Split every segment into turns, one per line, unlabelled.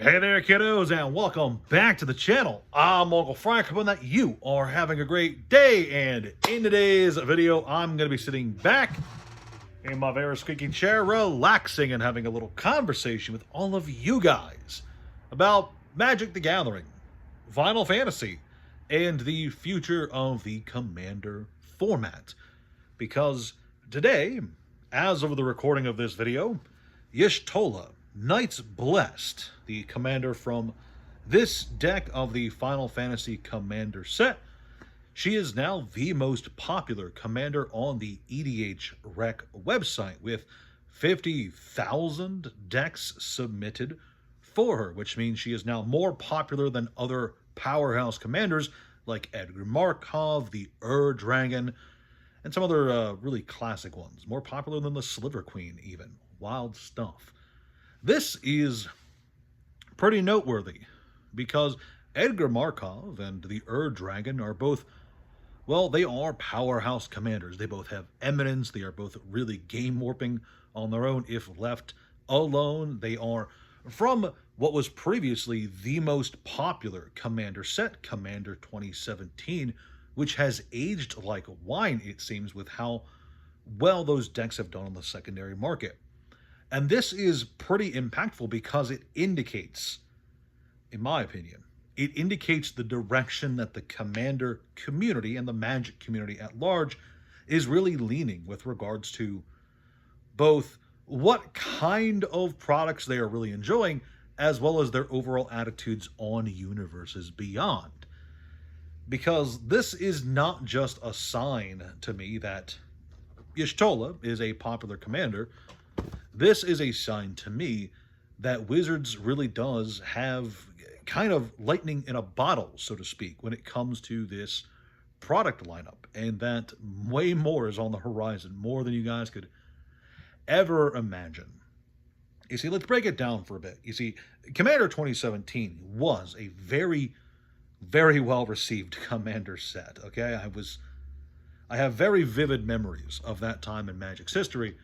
Hey there, kiddos, and welcome back to the channel. I'm Uncle Frank, hoping that you are having a great day. And in today's video, I'm going to be sitting back in my very squeaky chair, relaxing and having a little conversation with all of you guys about Magic the Gathering, Final Fantasy, and the future of the Commander format. Because today, as of the recording of this video, Y'shtola, Knights Blessed, the commander from this deck of the Final Fantasy Commander set, she is now the most popular commander on the EDH Rec website, with 50,000 decks submitted for her, which means she is now more popular than other powerhouse commanders like Edgar Markov, the Dragon, and some other really classic ones. More popular than the Sliver Queen, even. Wild stuff. This is pretty noteworthy because Edgar Markov and the Dragon are both, well, they are powerhouse commanders. They both have eminence. They are both really game warping on their own if left alone. They are from what was previously the most popular commander set, Commander 2017, which has aged like wine, it seems, with how well those decks have done on the secondary market. And this is pretty impactful because it indicates, in my opinion, it indicates the direction that the Commander community and the Magic community at large is really leaning with regards to both what kind of products they are really enjoying, as well as their overall attitudes on universes beyond. Because this is not just a sign to me that Y'shtola is a popular commander. This is a sign to me that Wizards really does have kind of lightning in a bottle, so to speak, when it comes to this product lineup, and that way more is on the horizon, more than you guys could ever imagine. You see, let's break it down for a bit. You see, Commander 2017 was a very, very well received Commander set, okay? I have very vivid memories of that time in Magic's history.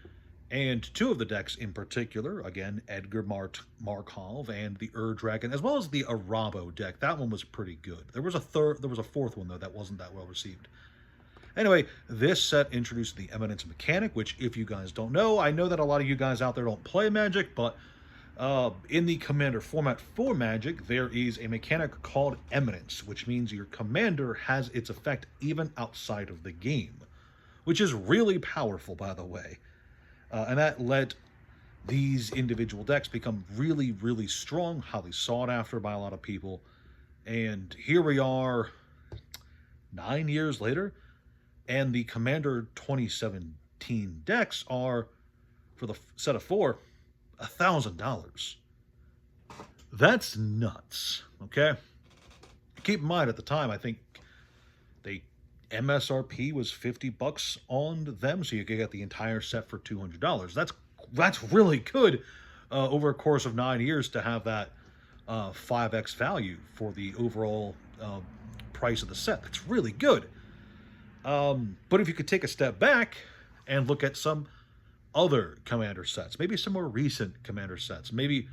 And two of the decks in particular, again, Edgar Markov and the Dragon, as well as the Arabo deck. That one was pretty good. There was a fourth one, though, that wasn't that well received. Anyway, this set introduced the Eminence mechanic, which, if you guys don't know, I know that a lot of you guys out there don't play Magic, but in the Commander format for Magic, there is a mechanic called Eminence, which means your commander has its effect even outside of the game, which is really powerful, by the way. And that let these individual decks become really, really strong, highly sought after by a lot of people. And here we are 9 years later, and the Commander 2017 decks are, for the set of four, $1,000. That's nuts, okay? Keep in mind, at the time, I think they MSRP was $50 on them, so you could get the entire set for $200. That's really good over a course of 9 years to have that 5x value for the overall price of the set. That's really good. But if you could take a step back and look at some other Commander sets, maybe some more recent Commander sets, maybe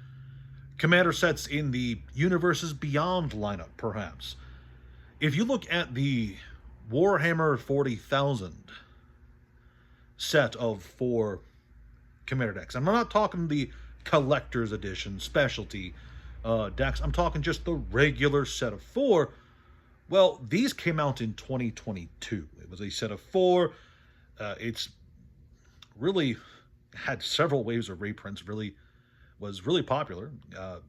Commander sets in the Universes Beyond lineup, perhaps. If you look at the Warhammer 40,000 set of 4 Commander decks. I'm not talking the collector's edition specialty decks. I'm talking just the regular set of 4. Well, these came out in 2022. It was a set of 4. It's really had several waves of reprints. Was really popular.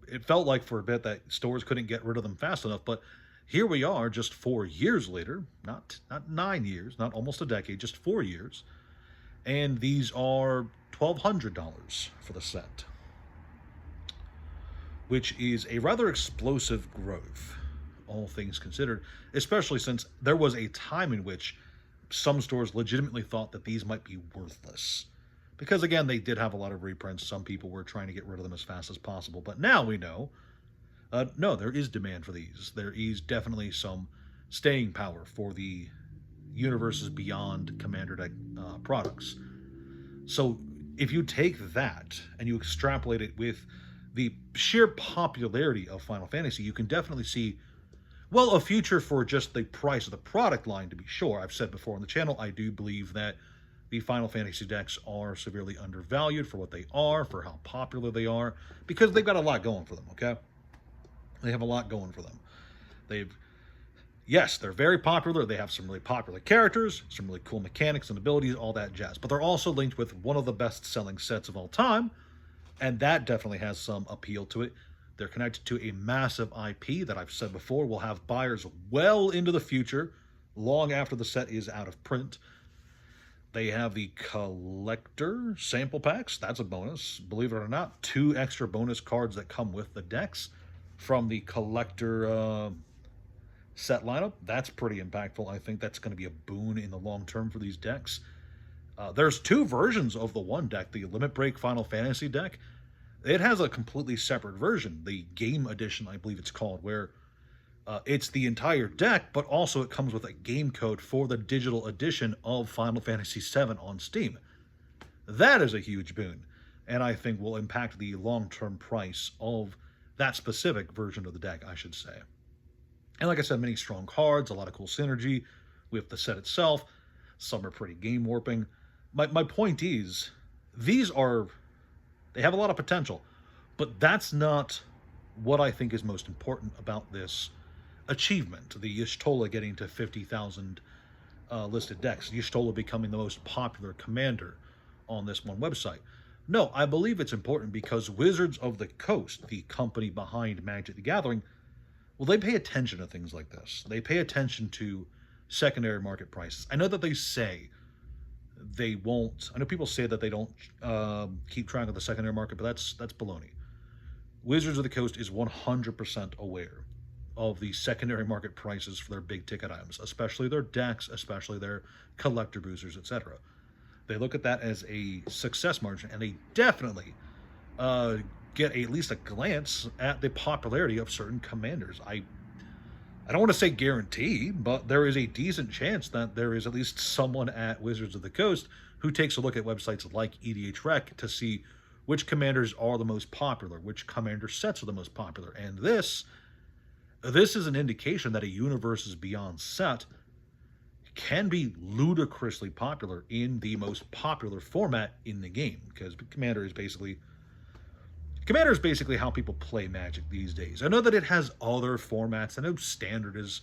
It felt like for a bit that stores couldn't get rid of them fast enough, but here we are just 4 years later, not 9 years, not almost a decade, just 4 years. And these are $1,200 for the set, which is a rather explosive growth, all things considered, especially since there was a time in which some stores legitimately thought that these might be worthless. Because, again, they did have a lot of reprints. Some people were trying to get rid of them as fast as possible. But now we know, no, there is demand for these. There is definitely some staying power for the Universes Beyond Commander deck products. So if you take that and you extrapolate it with the sheer popularity of Final Fantasy, you can definitely see, well, a future for just the price of the product line, to be sure. I've said before on the channel, I do believe that the Final Fantasy decks are severely undervalued for what they are, for how popular they are, because they've got a lot going for them, okay? They have a lot going for them. They've, yes, they're very popular. They have some really popular characters, some really cool mechanics and abilities, all that jazz. But they're also linked with one of the best-selling sets of all time, and that definitely has some appeal to it. They're connected to a massive IP that I've said before will have buyers well into the future, long after the set is out of print. They have the collector sample packs. That's a bonus. Believe it or not, 2 extra bonus cards that come with the decks from the collector set lineup. That's pretty impactful. I think that's going to be a boon in the long term for these decks. There's 2 versions of the one deck, the Limit Break Final Fantasy deck. It has a completely separate version, the Game Edition, I believe it's called, where it's the entire deck, but also it comes with a game code for the digital edition of Final Fantasy VII on Steam. That is a huge boon, and I think will impact the long-term price of that specific version of the deck, I should say. And like I said, many strong cards, a lot of cool synergy with the set itself. Some are pretty game warping. My point is, they have a lot of potential, but that's not what I think is most important about this achievement, the Y'shtola getting to 50,000 listed decks, Y'shtola becoming the most popular commander on this one website. No, I believe it's important because Wizards of the Coast, the company behind Magic the Gathering, well, they pay attention to things like this. They pay attention to secondary market prices. I know that they say they won't. I know people say that they don't keep track of the secondary market, but that's baloney. Wizards of the Coast is 100% aware of the secondary market prices for their big ticket items, especially their decks, especially their collector boosters, etc. They look at that as a success margin, and they definitely get at least a glance at the popularity of certain commanders. I don't want to say guarantee, but there is a decent chance that there is at least someone at Wizards of the Coast who takes a look at websites like EDH Rec to see which commanders are the most popular, which commander sets are the most popular. And this is an indication that a Universes Beyond set can be ludicrously popular in the most popular format in the game, because Commander is basically how people play Magic these days. I know that it has other formats. I know Standard is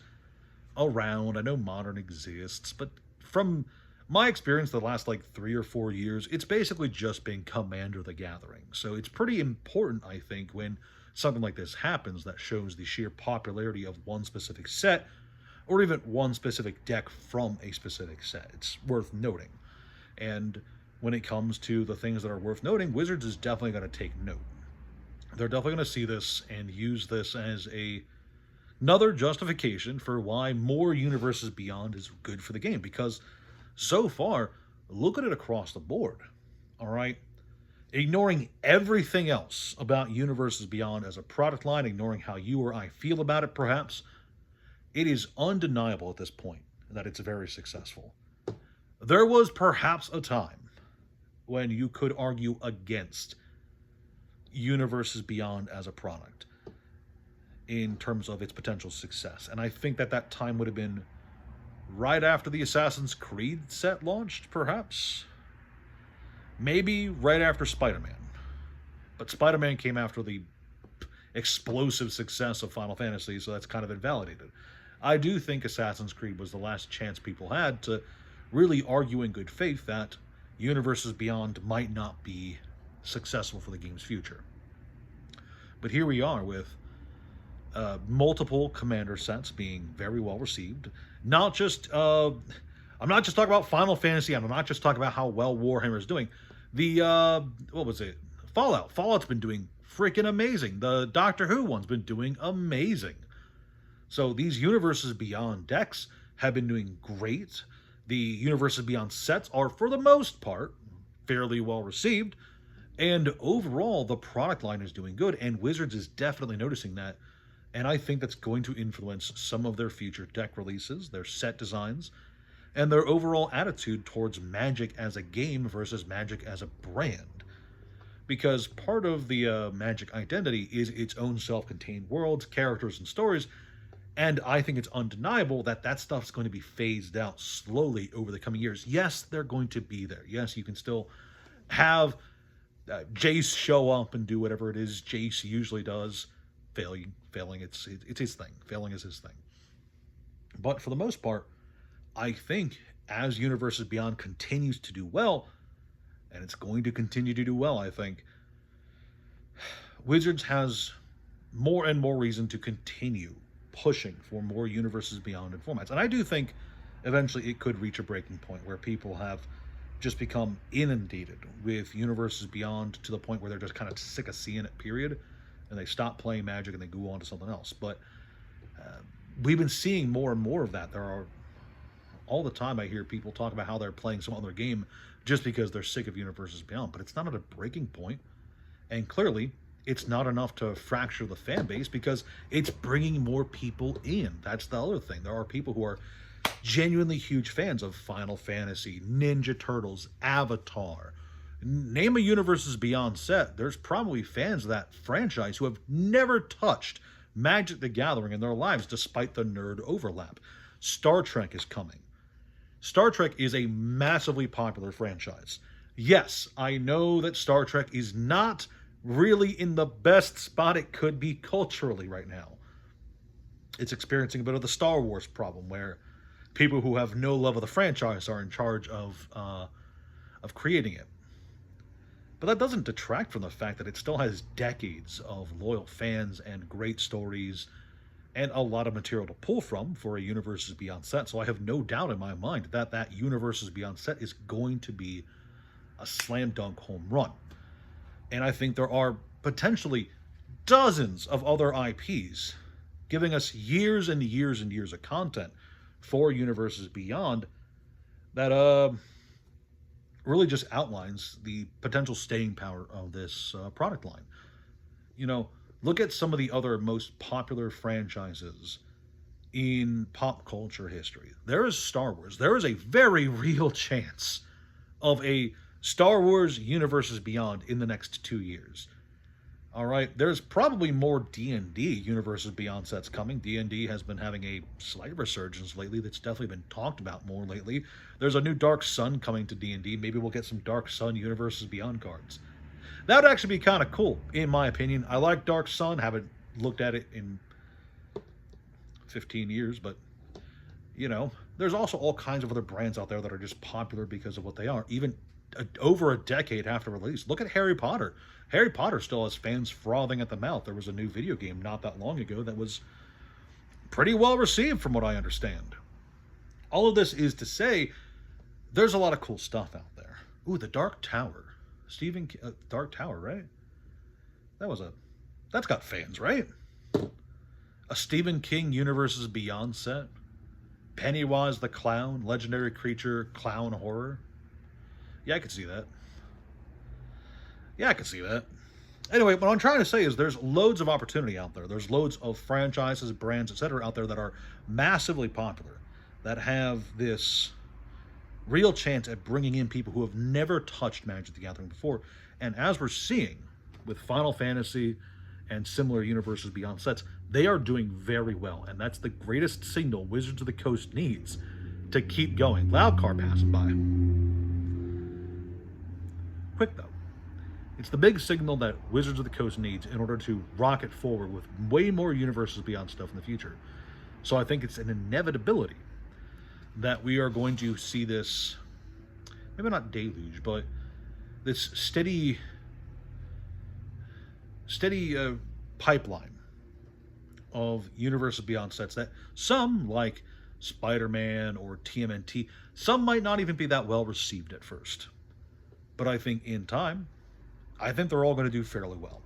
around. I know Modern exists. But from my experience the last 3 or 4 years, it's basically just been Commander the Gathering. So it's pretty important, I think, when something like this happens that shows the sheer popularity of one specific set or even one specific deck from a specific set. It's worth noting. And when it comes to the things that are worth noting, Wizards is definitely going to take note. They're definitely going to see this and use this as another justification for why more Universes Beyond is good for the game. Because so far, look at it across the board. All right? Ignoring everything else about Universes Beyond as a product line, ignoring how you or I feel about it perhaps, it is undeniable at this point that it's very successful. There was perhaps a time when you could argue against Universes Beyond as a product in terms of its potential success. And I think that time would have been right after the Assassin's Creed set launched, perhaps. Maybe right after Spider-Man. But Spider-Man came after the explosive success of Final Fantasy, so that's kind of invalidated. I do think Assassin's Creed was the last chance people had to really argue in good faith that Universes Beyond might not be successful for the game's future. But here we are with multiple commander sets being very well received. Not just, I'm not just talking about Final Fantasy, I'm not just talking about how well Warhammer is doing. The, what was it? Fallout. Fallout's been doing freaking amazing. The Doctor Who one's been doing amazing. So these Universes Beyond decks have been doing great. The Universes Beyond sets are, for the most part, fairly well received. And overall, the product line is doing good, and Wizards is definitely noticing that. And I think that's going to influence some of their future deck releases, their set designs, and their overall attitude towards Magic as a game versus Magic as a brand. because part of the Magic identity is its own self-contained worlds, characters, and stories. And I think it's undeniable that that stuff's going to be phased out slowly over the coming years. Yes, they're going to be there. Yes, you can still have Jace show up and do whatever it is Jace usually does. Failing, it's his thing. Failing is his thing. But for the most part, I think as Universes Beyond continues to do well, and it's going to continue to do well, I think Wizards has more and more reason to continue pushing for more Universes Beyond in formats. And I do think eventually it could reach a breaking point where people have just become inundated with Universes Beyond to the point where they're just kind of sick of seeing it, period, and they stop playing Magic and they go on to something else. But we've been seeing more and more of that. There are, all the time I hear people talk about how they're playing some other game just because they're sick of Universes Beyond, but it's not at a breaking point. And clearly, it's not enough to fracture the fan base because it's bringing more people in. That's the other thing. There are people who are genuinely huge fans of Final Fantasy, Ninja Turtles, Avatar. Name a Universes Beyond set. There's probably fans of that franchise who have never touched Magic the Gathering in their lives despite the nerd overlap. Star Trek is coming. Star Trek is a massively popular franchise. Yes, I know that Star Trek is not really in the best spot it could be culturally right now. It's experiencing a bit of the Star Wars problem, where people who have no love of the franchise are in charge of creating it. But that doesn't detract from the fact that it still has decades of loyal fans and great stories and a lot of material to pull from for a Universes Beyond set. So I have no doubt in my mind that that Universes Beyond set is going to be a slam dunk home run. And I think there are potentially dozens of other IPs giving us years and years and years of content for Universes Beyond that really just outlines the potential staying power of this product line. You know, look at some of the other most popular franchises in pop culture history. There is Star Wars. There is a very real chance of a Star Wars Universes Beyond in the next 2 years. All right, there's probably more D&D Universes Beyond sets coming. D&D has been having a slight resurgence lately. That's definitely been talked about more lately. There's a new Dark Sun coming to D&D. Maybe we'll get some Dark Sun Universes Beyond cards. That would actually be kind of cool, in my opinion. I like Dark Sun. Haven't looked at it in 15 years, but, you know, there's also all kinds of other brands out there that are just popular because of what they are. Even over a decade after release. Look at Harry Potter. Harry Potter still has fans frothing at the mouth. There was a new video game not that long ago that was pretty well received from what I understand. All of this is to say, there's a lot of cool stuff out there. Ooh, the Dark Tower. Dark Tower, right? That's got fans, right? A Stephen King Universes Beyond set. Pennywise the Clown, legendary creature, clown horror. Yeah, I could see that. Anyway, what I'm trying to say is there's loads of opportunity out there. There's loads of franchises, brands, etc. out there that are massively popular, that have this real chance at bringing in people who have never touched Magic the Gathering before. And as we're seeing with Final Fantasy and similar Universes Beyond sets, they are doing very well. And that's the greatest signal Wizards of the Coast needs to keep going. Loud car passing by. Quick though. It's the big signal that Wizards of the Coast needs in order to rocket forward with way more Universes Beyond stuff in the future. So I think it's an inevitability that we are going to see this, maybe not deluge, but this steady pipeline of Universes Beyond sets that some, like Spider-Man or TMNT, some might not even be that well received at first. But I think in time, I think they're all going to do fairly well.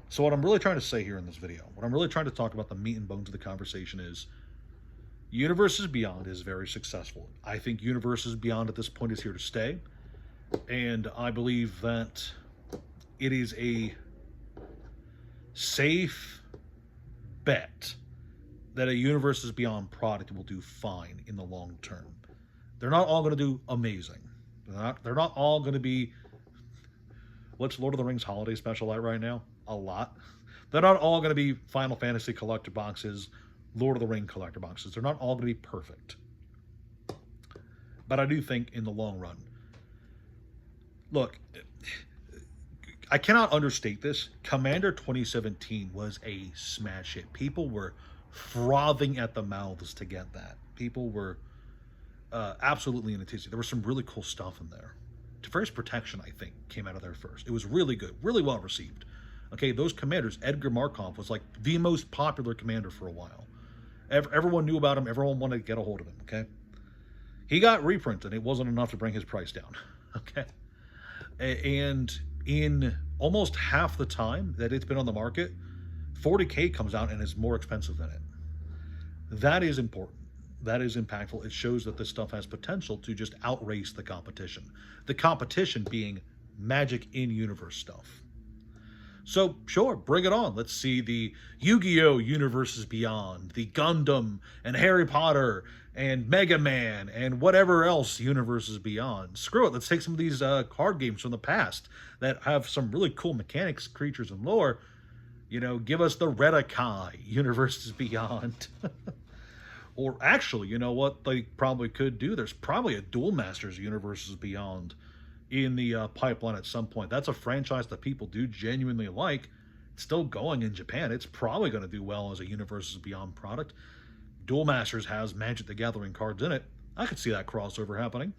So what I'm really trying to say here in this video, what I'm really trying to talk about, the meat and bones of the conversation, is Universes Beyond is very successful. I think Universes Beyond at this point is here to stay. And I believe that it is a safe bet that a Universes Beyond product will do fine in the long term. They're not all going to do amazing. They're not all going to be What's Lord of the Rings Holiday Special like right now? A lot. They're not all going to be Final Fantasy collector boxes, Lord of the Ring collector boxes. They're not all going to be perfect. But I do think in the long run, look, I cannot understate this. Commander 2017 was a smash hit. People were frothing at the mouths to get that. People were absolutely in a tizzy. There was some really cool stuff in there. First Protection, I think, came out of there first. It was really good, really well received. Okay, those commanders, Edgar Markov was like the most popular commander for a while. Everyone knew about him. Everyone wanted to get a hold of him, okay? He got reprinted. It wasn't enough to bring his price down, okay? And in almost half the time that it's been on the market, 40K comes out and is more expensive than it. That is important. That is impactful. It shows that this stuff has potential to just outrace the competition. The competition being Magic in-universe stuff. So, sure, bring it on. Let's see the Yu-Gi-Oh! Universes Beyond, the Gundam, and Harry Potter, and Mega Man, and whatever else universes beyond. Screw it. Let's take some of these card games from the past that have some really cool mechanics, creatures, and lore. You know, give us the Redakai Universes Beyond. Or actually, you know what they probably could do? There's probably a Duel Masters Universes Beyond in the pipeline at some point. That's a franchise that people do genuinely like. It's still going in Japan. It's probably going to do well as a Universes Beyond product. Duel Masters has Magic the Gathering cards in it. I could see that crossover happening.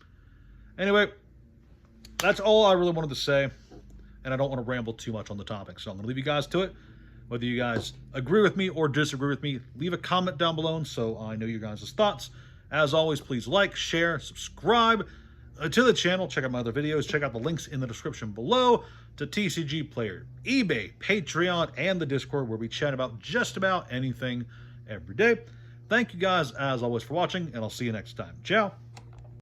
Anyway, that's all I really wanted to say, and I don't want to ramble too much on the topic, so I'm going to leave you guys to it. Whether you guys agree with me or disagree with me, leave a comment down below so I know your guys' thoughts. As always, please like, share, subscribe to the channel. Check out my other videos. Check out the links in the description below to TCG Player, eBay, Patreon, and the Discord, where we chat about just about anything every day. Thank you guys, as always, for watching, and I'll see you next time. Ciao.